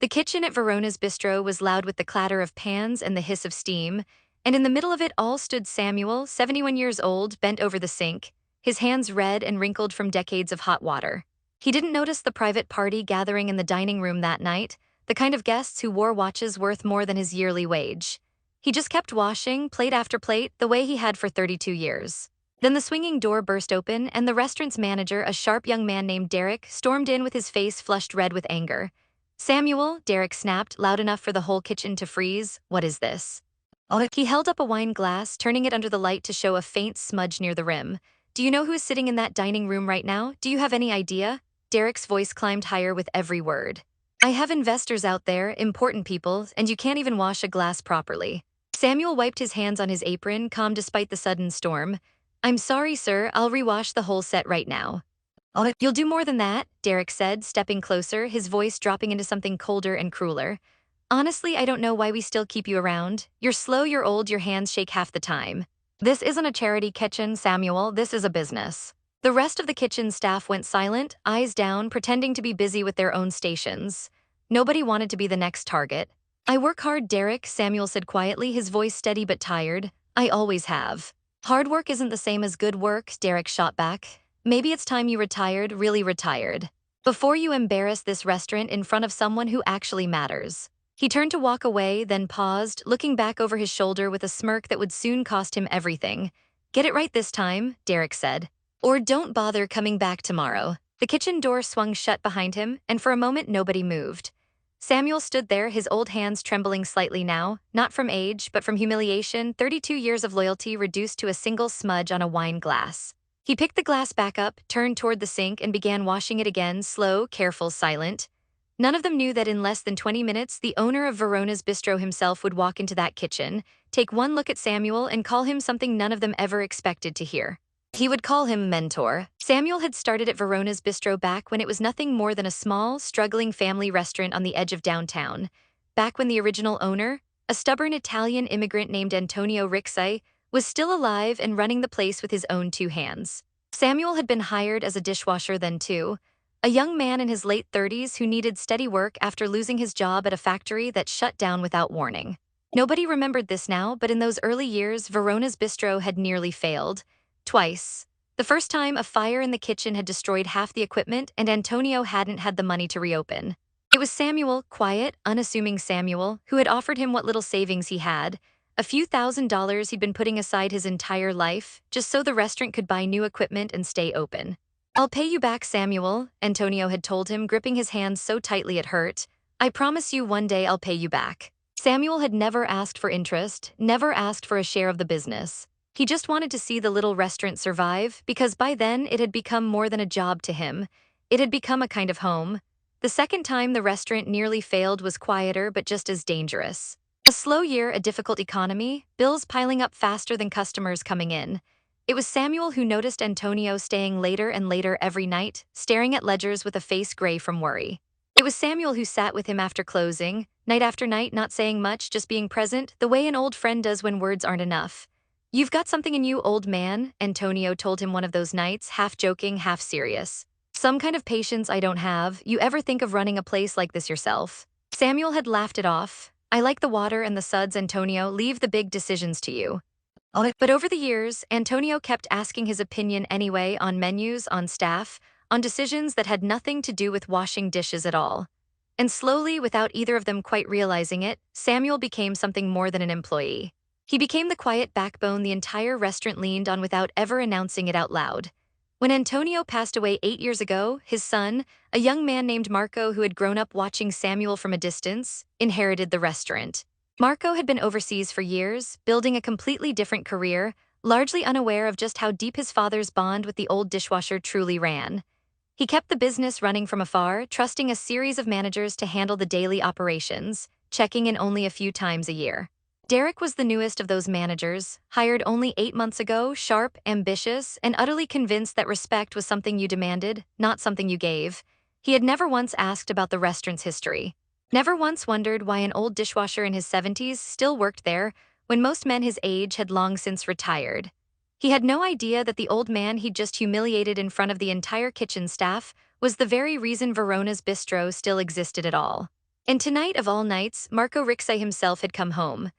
The kitchen at Verona's bistro was loud with the clatter of pans and the hiss of steam, and in the middle of it all stood Samuel, 71 years old, bent over the sink, his hands red and wrinkled from decades of hot water. He didn't notice the private party gathering in the dining room that night, the kind of guests who wore watches worth more than his yearly wage. He just kept washing, plate after plate, the way he had for 32 years. Then the swinging door burst open, and the restaurant's manager, a sharp young man named Derek, stormed in with his face flushed red with anger. "Samuel," Derek snapped, loud enough for the whole kitchen to freeze, "what is this?" He held up a wine glass, turning it under the light to show a faint smudge near the rim. "Do you know who is sitting in that dining room right now? Do you have any idea?" Derek's voice climbed higher with every word. "I have investors out there, important people, and you can't even wash a glass properly." Samuel wiped his hands on his apron, calm despite the sudden storm. "I'm sorry, sir, I'll rewash the whole set right now." "You'll do more than that," Derek said, stepping closer, his voice dropping into something colder and crueler. "Honestly, I don't know why we still keep you around. You're slow, you're old, your hands shake half the time." "This isn't a charity kitchen, Samuel, this is a business." The rest of the kitchen staff went silent, eyes down, pretending to be busy with their own stations. Nobody wanted to be the next target. "I work hard, Derek," Samuel said quietly, his voice steady but tired. "I always have." "Hard work isn't the same as good work," Derek shot back. "Maybe it's time you retired, really retired. Before you embarrass this restaurant in front of someone who actually matters." He turned to walk away, then paused, looking back over his shoulder with a smirk that would soon cost him everything. "Get it right this time," Derek said. "Or don't bother coming back tomorrow." The kitchen door swung shut behind him, and for a moment nobody moved. Samuel stood there, his old hands trembling slightly now, not from age, but from humiliation, 32 years of loyalty reduced to a single smudge on a wine glass. He picked the glass back up, turned toward the sink, and began washing it again, slow, careful, silent. None of them knew that in less than 20 minutes, the owner of Verona's bistro himself would walk into that kitchen, take one look at Samuel, and call him something none of them ever expected to hear. He would call him mentor. Samuel had started at Verona's bistro back when it was nothing more than a small, struggling family restaurant on the edge of downtown. Back when the original owner, a stubborn Italian immigrant named Antonio Ricci, was still alive and running the place with his own two hands. Samuel had been hired as a dishwasher then too, a young man in his late 30s who needed steady work after losing his job at a factory that shut down without warning. Nobody remembered this now, but in those early years, Verona's bistro had nearly failed. Twice. The first time, a fire in the kitchen had destroyed half the equipment, and Antonio hadn't had the money to reopen. It was Samuel, quiet, unassuming Samuel, who had offered him what little savings he had, a few $1,000s he'd been putting aside his entire life, just so the restaurant could buy new equipment and stay open. "I'll pay you back, Samuel," Antonio had told him, gripping his hands so tightly it hurt. "I promise you one day I'll pay you back." Samuel had never asked for interest, never asked for a share of the business. He just wanted to see the little restaurant survive, because by then it had become more than a job to him. It had become a kind of home. The second time the restaurant nearly failed was quieter but just as dangerous. A slow year, a difficult economy, bills piling up faster than customers coming in. It was Samuel who noticed Antonio staying later and later every night, staring at ledgers with a face gray from worry. It was Samuel who sat with him after closing, night after night, not saying much, just being present, the way an old friend does when words aren't enough. "You've got something in you, old man," Antonio told him one of those nights, half joking, half serious. "Some kind of patience I don't have. You ever think of running a place like this yourself?" Samuel had laughed it off. "I like the water and the suds, Antonio, leave the big decisions to you." But over the years, Antonio kept asking his opinion anyway, on menus, on staff, on decisions that had nothing to do with washing dishes at all. And slowly, without either of them quite realizing it, Samuel became something more than an employee. He became the quiet backbone the entire restaurant leaned on without ever announcing it out loud. When Antonio passed away 8 years ago, his son, a young man named Marco who had grown up watching Samuel from a distance, inherited the restaurant. Marco had been overseas for years, building a completely different career, largely unaware of just how deep his father's bond with the old dishwasher truly ran. He kept the business running from afar, trusting a series of managers to handle the daily operations, checking in only a few times a year. Derek was the newest of those managers, hired only 8 months ago, sharp, ambitious, and utterly convinced that respect was something you demanded, not something you gave. He had never once asked about the restaurant's history. Never once wondered why an old dishwasher in his 70s still worked there when most men his age had long since retired. He had no idea that the old man he'd just humiliated in front of the entire kitchen staff was the very reason Verona's bistro still existed at all. And tonight of all nights, Marco Rixai himself had come home.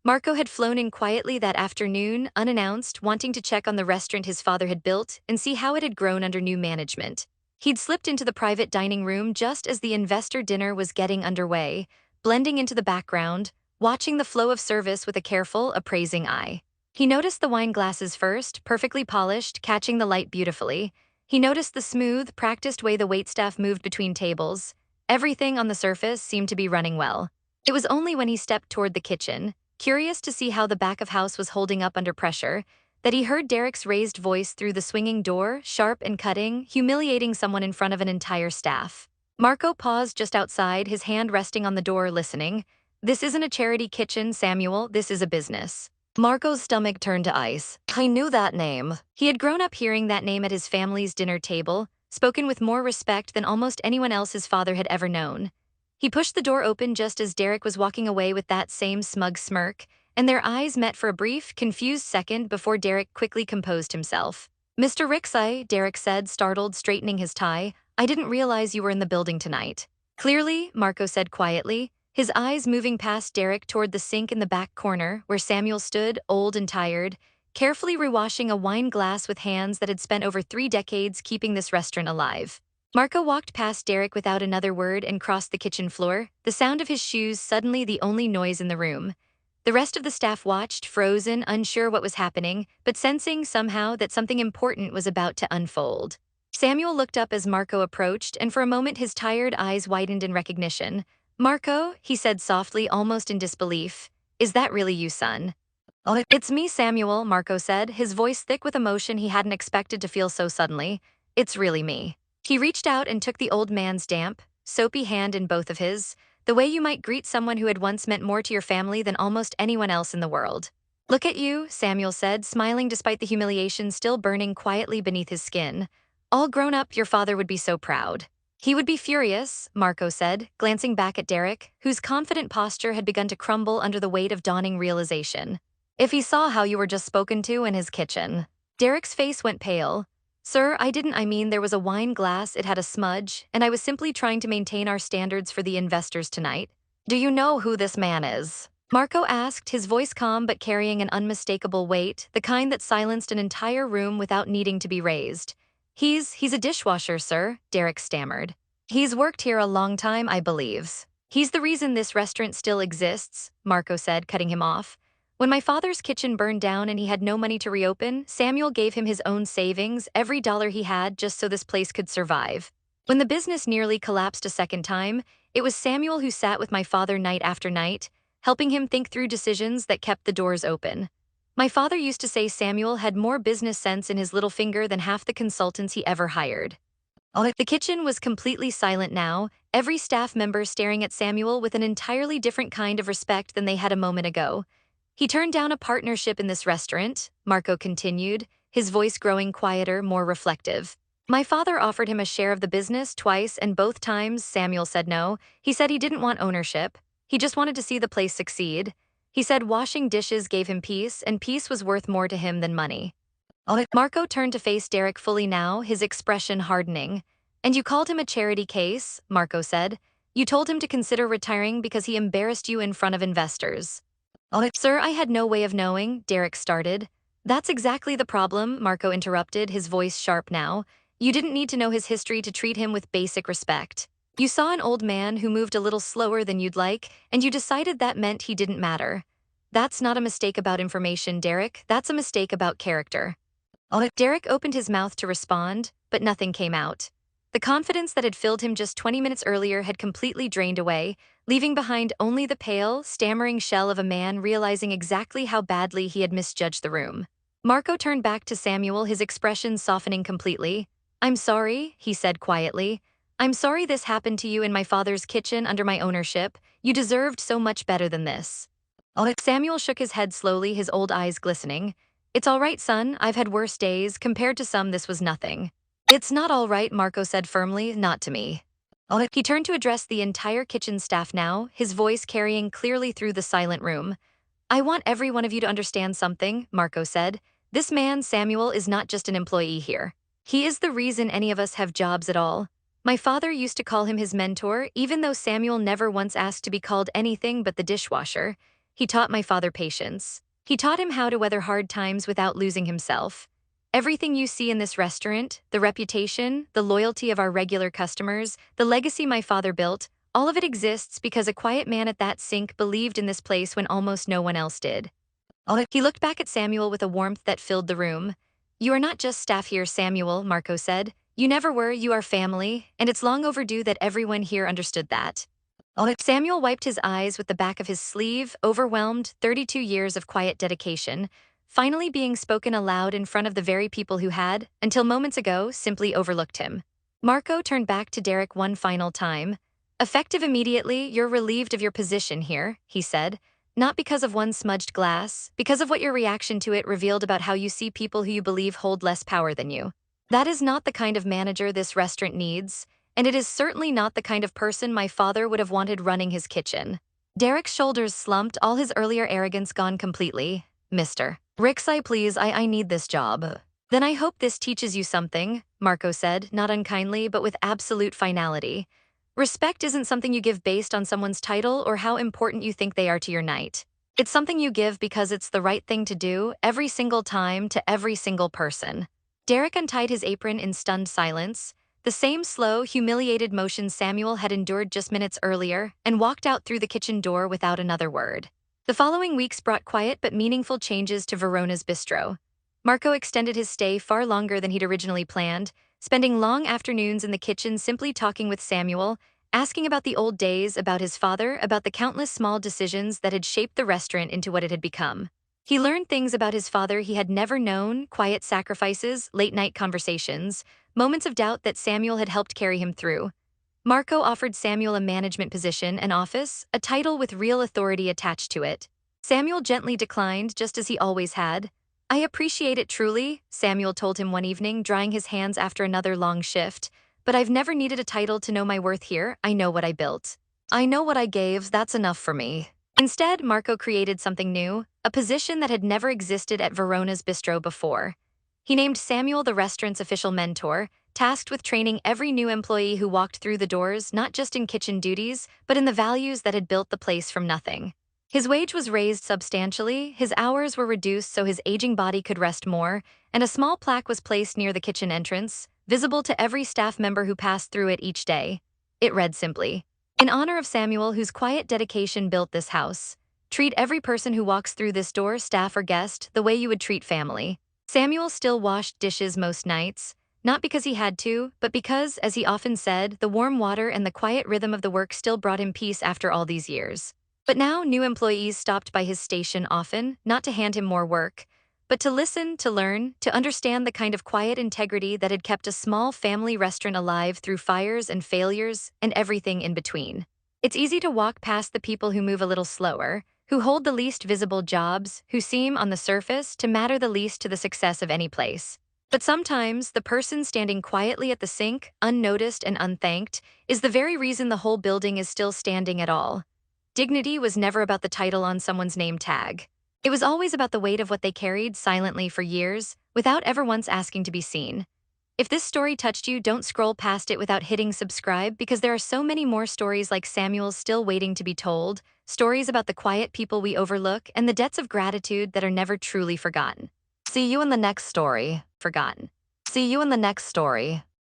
Marco had flown in quietly that afternoon, unannounced, wanting to check on the restaurant his father had built and see how it had grown under new management. He'd slipped into the private dining room just as the investor dinner was getting underway, blending into the background, watching the flow of service with a careful, appraising eye. He noticed the wine glasses first, perfectly polished, catching the light beautifully. He noticed the smooth, practiced way the waitstaff moved between tables. Everything on the surface seemed to be running well. It was only when he stepped toward the kitchen, curious to see how the back of house was holding up under pressure, that he heard Derek's raised voice through the swinging door, sharp and cutting, humiliating someone in front of an entire staff. Marco paused just outside, his hand resting on the door, listening. "This isn't a charity kitchen, Samuel, this is a business." Marco's stomach turned to ice. I knew that name. He had grown up hearing that name at his family's dinner table, spoken with more respect than almost anyone else his father had ever known. He pushed the door open just as Derek was walking away with that same smug smirk, and their eyes met for a brief, confused second before Derek quickly composed himself. "Mr. Rixai," Derek said, startled, straightening his tie, "I didn't realize you were in the building tonight." "Clearly," Marco said quietly, his eyes moving past Derek toward the sink in the back corner where Samuel stood, old and tired, carefully rewashing a wine glass with hands that had spent over 3 decades keeping this restaurant alive. Marco walked past Derek without another word and crossed the kitchen floor, the sound of his shoes suddenly the only noise in the room. The rest of the staff watched, frozen, unsure what was happening, but sensing somehow that something important was about to unfold. Samuel looked up as Marco approached, and for a moment his tired eyes widened in recognition. "Marco," he said softly, almost in disbelief, "is that really you, son?" "It's me, Samuel," Marco said, his voice thick with emotion he hadn't expected to feel so suddenly. "It's really me." He reached out and took the old man's damp, soapy hand in both of his, the way you might greet someone who had once meant more to your family than almost anyone else in the world. "Look at you," Samuel said, smiling despite the humiliation still burning quietly beneath his skin. "All grown up, your father would be so proud." "He would be furious," Marco said, glancing back at Derek, whose confident posture had begun to crumble under the weight of dawning realization. "If he saw how you were just spoken to in his kitchen." Derek's face went pale. "Sir, I mean there was a wine glass, it had a smudge, and I was simply trying to maintain our standards for the investors tonight." "Do you know who this man is?" Marco asked, his voice calm but carrying an unmistakable weight, the kind that silenced an entire room without needing to be raised. He's a dishwasher, sir," Derek stammered. "He's worked here a long time, I believe." "He's the reason this restaurant still exists," Marco said, cutting him off. "When my father's kitchen burned down and he had no money to reopen, Samuel gave him his own savings, every dollar he had, just so this place could survive. When the business nearly collapsed a second time, it was Samuel who sat with my father night after night, helping him think through decisions that kept the doors open. My father used to say Samuel had more business sense in his little finger than half the consultants he ever hired." The kitchen was completely silent now, every staff member staring at Samuel with an entirely different kind of respect than they had a moment ago. "He turned down a partnership in this restaurant," Marco continued, his voice growing quieter, more reflective. "My father offered him a share of the business twice, and both times Samuel said no. He said he didn't want ownership. He just wanted to see the place succeed. He said washing dishes gave him peace, and peace was worth more to him than money." Marco turned to face Derek fully now, his expression hardening. "And you called him a charity case," Marco said. "You told him to consider retiring because he embarrassed you in front of investors." "Sir, I had no way of knowing," Derek started. "That's exactly the problem," Marco interrupted, his voice sharp now. "You didn't need to know his history to treat him with basic respect. You saw an old man who moved a little slower than you'd like, and you decided that meant he didn't matter. That's not a mistake about information, Derek. That's a mistake about character." Derek opened his mouth to respond, but nothing came out. The confidence that had filled him just 20 minutes earlier had completely drained away, leaving behind only the pale, stammering shell of a man realizing exactly how badly he had misjudged the room. Marco turned back to Samuel, his expression softening completely. "I'm sorry," he said quietly. "I'm sorry this happened to you in my father's kitchen under my ownership. You deserved so much better than this." Samuel shook his head slowly, his old eyes glistening. "It's all right, son. I've had worse days. Compared to some, this was nothing." "It's not all right," Marco said firmly, "not to me." He turned to address the entire kitchen staff now, his voice carrying clearly through the silent room. "I want every one of you to understand something," Marco said. "This man, Samuel, is not just an employee here. He is the reason any of us have jobs at all. My father used to call him his mentor, even though Samuel never once asked to be called anything but the dishwasher. He taught my father patience. He taught him how to weather hard times without losing himself. Everything you see in this restaurant, the reputation, the loyalty of our regular customers, the legacy my father built, all of it exists because a quiet man at that sink believed in this place when almost no one else did. He looked back at Samuel with a warmth that filled the room. "You are not just staff here, Samuel," Marco said. "You never were, you are family, and it's long overdue that everyone here understood that." Samuel wiped his eyes with the back of his sleeve, overwhelmed. 32 years of quiet dedication, finally being spoken aloud in front of the very people who had, until moments ago, simply overlooked him. Marco turned back to Derek one final time. "Effective immediately, you're relieved of your position here," he said. "Not because of one smudged glass, because of what your reaction to it revealed about how you see people who you believe hold less power than you. That is not the kind of manager this restaurant needs, and it is certainly not the kind of person my father would have wanted running his kitchen." Derek's shoulders slumped, all his earlier arrogance gone completely. "Mr. Rixai, please, I need this job." "Then I hope this teaches you something," Marco said, not unkindly but with absolute finality. "Respect isn't something you give based on someone's title or how important you think they are to your night. It's something you give because it's the right thing to do every single time to every single person." Derek untied his apron in stunned silence, the same slow, humiliated motion Samuel had endured just minutes earlier, and walked out through the kitchen door without another word. The following weeks brought quiet but meaningful changes to Verona's bistro. Marco extended his stay far longer than he'd originally planned, spending long afternoons in the kitchen simply talking with Samuel, asking about the old days, about his father, about the countless small decisions that had shaped the restaurant into what it had become. He learned things about his father he had never known: quiet sacrifices, late-night conversations, moments of doubt that Samuel had helped carry him through. Marco offered Samuel a management position, an office, a title with real authority attached to it. Samuel gently declined, just as he always had. "I appreciate it truly," Samuel told him one evening, drying his hands after another long shift, "but I've never needed a title to know my worth here. I know what I built. I know what I gave, that's enough for me." Instead, Marco created something new, a position that had never existed at Verona's Bistro before. He named Samuel the restaurant's official mentor, tasked with training every new employee who walked through the doors, not just in kitchen duties, but in the values that had built the place from nothing. His wage was raised substantially, his hours were reduced so his aging body could rest more, and a small plaque was placed near the kitchen entrance, visible to every staff member who passed through it each day. It read simply, "In honor of Samuel, whose quiet dedication built this house. Treat every person who walks through this door, staff or guest, the way you would treat family." Samuel still washed dishes most nights, not because he had to, but because, as he often said, the warm water and the quiet rhythm of the work still brought him peace after all these years. But now new employees stopped by his station often, not to hand him more work, but to listen, to learn, to understand the kind of quiet integrity that had kept a small family restaurant alive through fires and failures and everything in between. It's easy to walk past the people who move a little slower, who hold the least visible jobs, who seem, on the surface, to matter the least to the success of any place. But sometimes, the person standing quietly at the sink, unnoticed and unthanked, is the very reason the whole building is still standing at all. Dignity was never about the title on someone's name tag. It was always about the weight of what they carried silently for years, without ever once asking to be seen. If this story touched you, don't scroll past it without hitting subscribe, because there are so many more stories like Samuel's still waiting to be told, stories about the quiet people we overlook and the debts of gratitude that are never truly forgotten. See you in the next story. Forgotten. See you in the next story.